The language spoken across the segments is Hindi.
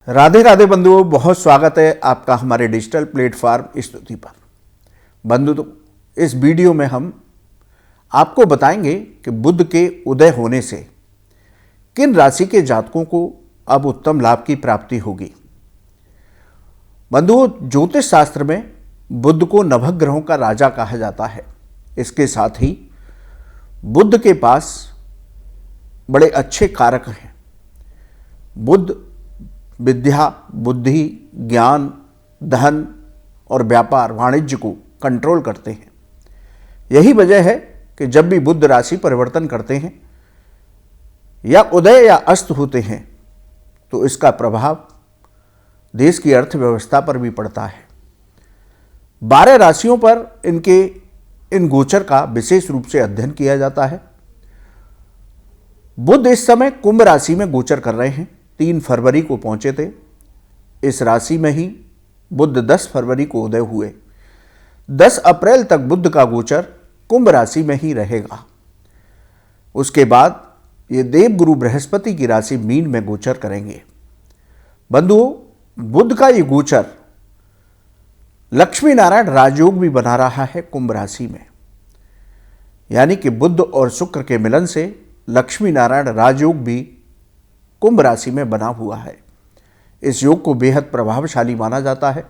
राधे राधे बंधुओं, बहुत स्वागत है आपका हमारे डिजिटल प्लेटफॉर्म स्तुति पर। बंधु, तो इस वीडियो में हम आपको बताएंगे कि बुध के उदय होने से किन राशि के जातकों को अब उत्तम लाभ की प्राप्ति होगी। बंधुओं, ज्योतिष शास्त्र में बुध को नवग्रहों का राजा कहा जाता है। इसके साथ ही बुध के पास बड़े अच्छे कारक हैं। बुध विद्या, बुद्धि, ज्ञान, धन और व्यापार, वाणिज्य को कंट्रोल करते हैं। यही वजह है कि जब भी बुध राशि परिवर्तन करते हैं या उदय या अस्त होते हैं तो इसका प्रभाव देश की अर्थव्यवस्था पर भी पड़ता है। 12 राशियों पर इन गोचर का विशेष रूप से अध्ययन किया जाता है। बुध इस समय कुंभ राशि में गोचर कर रहे हैं। 3 फरवरी को पहुंचे थे। इस राशि में ही बुध 10 फरवरी को उदय हुए। 10 अप्रैल तक बुध का गोचर कुंभ राशि में ही रहेगा। उसके बाद ये देवगुरु बृहस्पति की राशि मीन में गोचर करेंगे। बंधुओं, बुध का ये गोचर लक्ष्मी नारायण राजयोग भी बना रहा है कुंभ राशि में, यानी कि बुध और शुक्र के मिलन से लक्ष्मी नारायण राजयोग भी कुंभ राशि में बना हुआ है। इस योग को बेहद प्रभावशाली माना जाता है,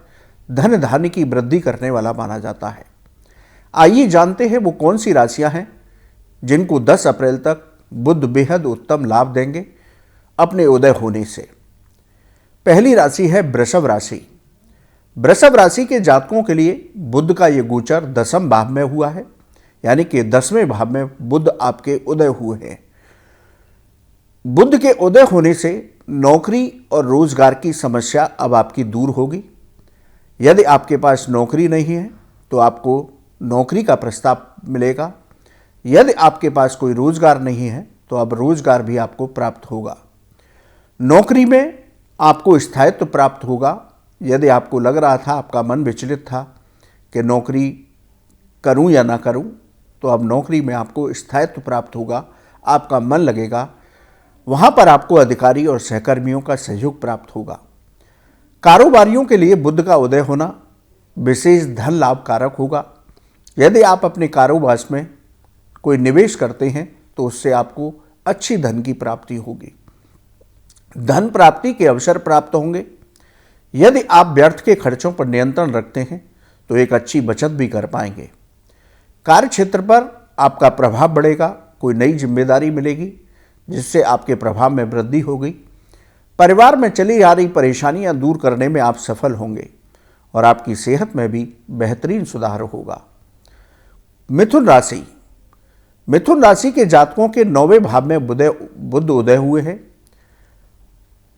धन धान्य की वृद्धि करने वाला माना जाता है। आइए जानते हैं वो कौन सी राशियां हैं जिनको 10 अप्रैल तक बुध बेहद उत्तम लाभ देंगे अपने उदय होने से। पहली राशि है वृषभ राशि। वृषभ राशि के जातकों के लिए बुध का ये गोचर 10वें भाव में हुआ है, यानी कि 10वें भाव में बुध आपके उदय हुए हैं। बुध के उदय होने से नौकरी और रोजगार की समस्या अब आपकी दूर होगी। यदि आपके पास नौकरी नहीं है तो आपको नौकरी का प्रस्ताव मिलेगा। यदि आपके पास कोई रोजगार नहीं है तो अब रोजगार भी आपको प्राप्त होगा। नौकरी में आपको स्थायित्व प्राप्त होगा। यदि आपको लग रहा था, आपका मन विचलित था कि नौकरी करूं या ना करूं, तो अब नौकरी में आपको स्थायित्व प्राप्त होगा, आपका मन लगेगा। वहां पर आपको अधिकारी और सहकर्मियों का सहयोग प्राप्त होगा। कारोबारियों के लिए बुध का उदय होना विशेष धन लाभ कारक होगा। यदि आप अपने कारोबार में कोई निवेश करते हैं तो उससे आपको अच्छी धन की प्राप्ति होगी। धन प्राप्ति के अवसर प्राप्त होंगे। यदि आप व्यर्थ के खर्चों पर नियंत्रण रखते हैं तो एक अच्छी बचत भी कर पाएंगे। कार्य क्षेत्र पर आपका प्रभाव बढ़ेगा। कोई नई जिम्मेदारी मिलेगी जिससे आपके प्रभाव में वृद्धि होगी। परिवार में चली आ रही परेशानियां दूर करने में आप सफल होंगे और आपकी सेहत में भी बेहतरीन सुधार होगा। मिथुन राशि। मिथुन राशि के जातकों के 9वें भाव में बुध उदय हुए हैं।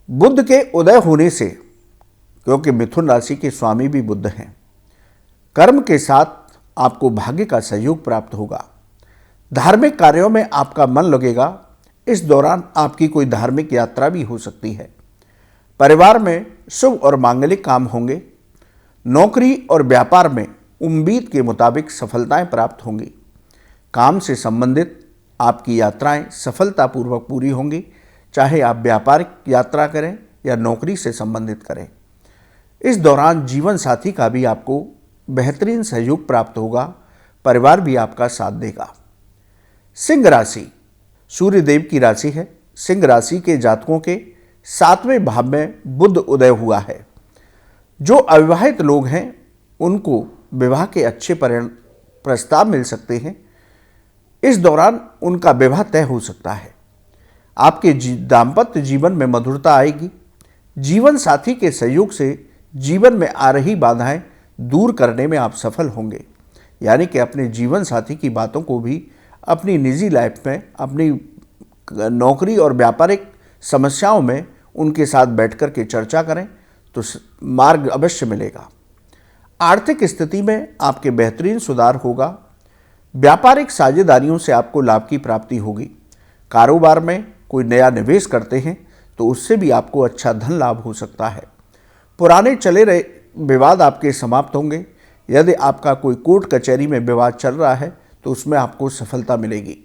बुध के उदय होने से, क्योंकि मिथुन राशि के स्वामी भी बुध हैं, कर्म के साथ आपको भाग्य का सहयोग प्राप्त होगा। धार्मिक कार्यों में आपका मन लगेगा। इस दौरान आपकी कोई धार्मिक यात्रा भी हो सकती है। परिवार में शुभ और मांगलिक काम होंगे। नौकरी और व्यापार में उम्मीद के मुताबिक सफलताएं प्राप्त होंगी। काम से संबंधित आपकी यात्राएं सफलतापूर्वक पूरी होंगी, चाहे आप व्यापारिक यात्रा करें या नौकरी से संबंधित करें। इस दौरान जीवन साथी का भी आपको बेहतरीन सहयोग प्राप्त होगा। परिवार भी आपका साथ देगा। सिंह राशि सूर्यदेव की राशि है। सिंह राशि के जातकों के 7वें भाव में बुध उदय हुआ है। जो अविवाहित लोग हैं उनको विवाह के अच्छे प्रस्ताव मिल सकते हैं। इस दौरान उनका विवाह तय हो सकता है। आपके दाम्पत्य जीवन में मधुरता आएगी। जीवन साथी के सहयोग से जीवन में आ रही बाधाएं दूर करने में आप सफल होंगे, यानी कि अपने जीवन साथी की बातों को भी अपनी निजी लाइफ में, अपनी नौकरी और व्यापारिक समस्याओं में उनके साथ बैठकर के चर्चा करें तो मार्ग अवश्य मिलेगा। आर्थिक स्थिति में आपके बेहतरीन सुधार होगा। व्यापारिक साझेदारियों से आपको लाभ की प्राप्ति होगी। कारोबार में कोई नया निवेश करते हैं तो उससे भी आपको अच्छा धन लाभ हो सकता है। पुराने चले रहे विवाद आपके समाप्त होंगे। यदि आपका कोई कोर्ट कचहरी में विवाद चल रहा है तो उसमें आपको सफलता मिलेगी।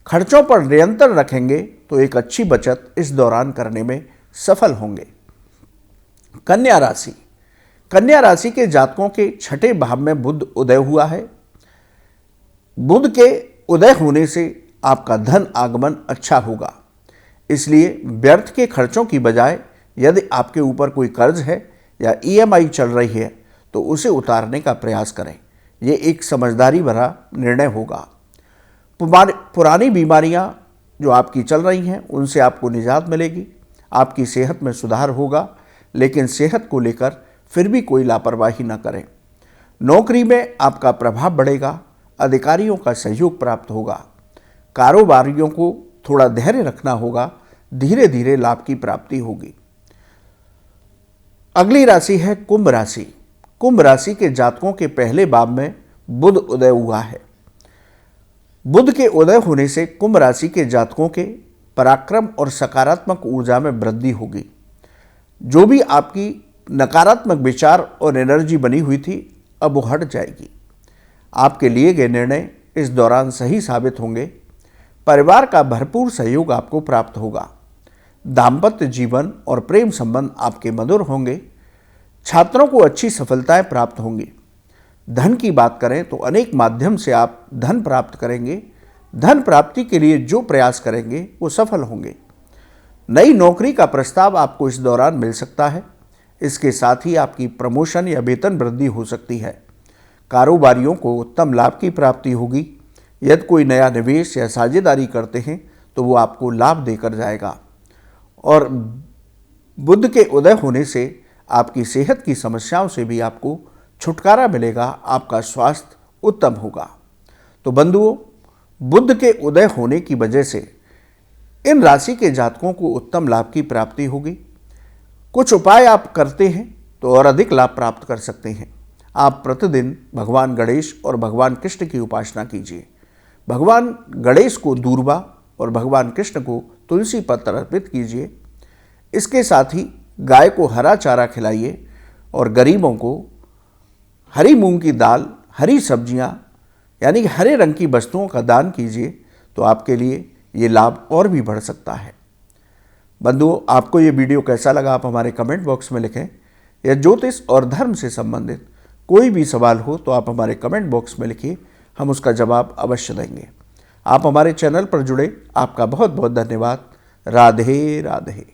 खर्चों पर नियंत्रण रखेंगे तो एक अच्छी बचत इस दौरान करने में सफल होंगे। कन्या राशि। कन्या राशि के जातकों के छठे भाव में बुध उदय हुआ है। बुध के उदय होने से आपका धन आगमन अच्छा होगा, इसलिए व्यर्थ के खर्चों की बजाय यदि आपके ऊपर कोई कर्ज है या ईएमआई चल रही है तो उसे उतारने का प्रयास करें। ये एक समझदारी भरा निर्णय होगा। पुरानी बीमारियां जो आपकी चल रही हैं उनसे आपको निजात मिलेगी। आपकी सेहत में सुधार होगा, लेकिन सेहत को लेकर फिर भी कोई लापरवाही न करें। नौकरी में आपका प्रभाव बढ़ेगा, अधिकारियों का सहयोग प्राप्त होगा। कारोबारियों को थोड़ा धैर्य रखना होगा, धीरे धीरे लाभ की प्राप्ति होगी। अगली राशि है कुंभ राशि। कुंभ राशि के जातकों के पहले भाव में बुध उदय हुआ है। बुध के उदय होने से कुंभ राशि के जातकों के पराक्रम और सकारात्मक ऊर्जा में वृद्धि होगी। जो भी आपकी नकारात्मक विचार और एनर्जी बनी हुई थी अब वो हट जाएगी। आपके लिए गए निर्णय इस दौरान सही साबित होंगे। परिवार का भरपूर सहयोग आपको प्राप्त होगा। दाम्पत्य जीवन और प्रेम संबंध आपके मधुर होंगे। छात्रों को अच्छी सफलताएं प्राप्त होंगी। धन की बात करें तो अनेक माध्यम से आप धन प्राप्त करेंगे। धन प्राप्ति के लिए जो प्रयास करेंगे वो सफल होंगे। नई नौकरी का प्रस्ताव आपको इस दौरान मिल सकता है। इसके साथ ही आपकी प्रमोशन या वेतन वृद्धि हो सकती है। कारोबारियों को उत्तम लाभ की प्राप्ति होगी। यदि कोई नया निवेश या साझेदारी करते हैं तो वो आपको लाभ देकर जाएगा। और बुध के उदय होने से आपकी सेहत की समस्याओं से भी आपको छुटकारा मिलेगा। आपका स्वास्थ्य उत्तम होगा। तो बंधुओं, बुध के उदय होने की वजह से इन राशि के जातकों को उत्तम लाभ की प्राप्ति होगी। कुछ उपाय आप करते हैं तो और अधिक लाभ प्राप्त कर सकते हैं। आप प्रतिदिन भगवान गणेश और भगवान कृष्ण की उपासना कीजिए। भगवान गणेश को दूर्वा और भगवान कृष्ण को तुलसी पत्र अर्पित कीजिए। इसके साथ ही गाय को हरा चारा खिलाइए और गरीबों को हरी मूंग की दाल, हरी सब्जियां यानी कि हरे रंग की वस्तुओं का दान कीजिए, तो आपके लिए ये लाभ और भी बढ़ सकता है। बंधुओं, आपको ये वीडियो कैसा लगा आप हमारे कमेंट बॉक्स में लिखें। या ज्योतिष और धर्म से संबंधित कोई भी सवाल हो तो आप हमारे कमेंट बॉक्स में लिखिए, हम उसका जवाब अवश्य देंगे। आप हमारे चैनल पर जुड़े, आपका बहुत बहुत धन्यवाद। राधे राधे।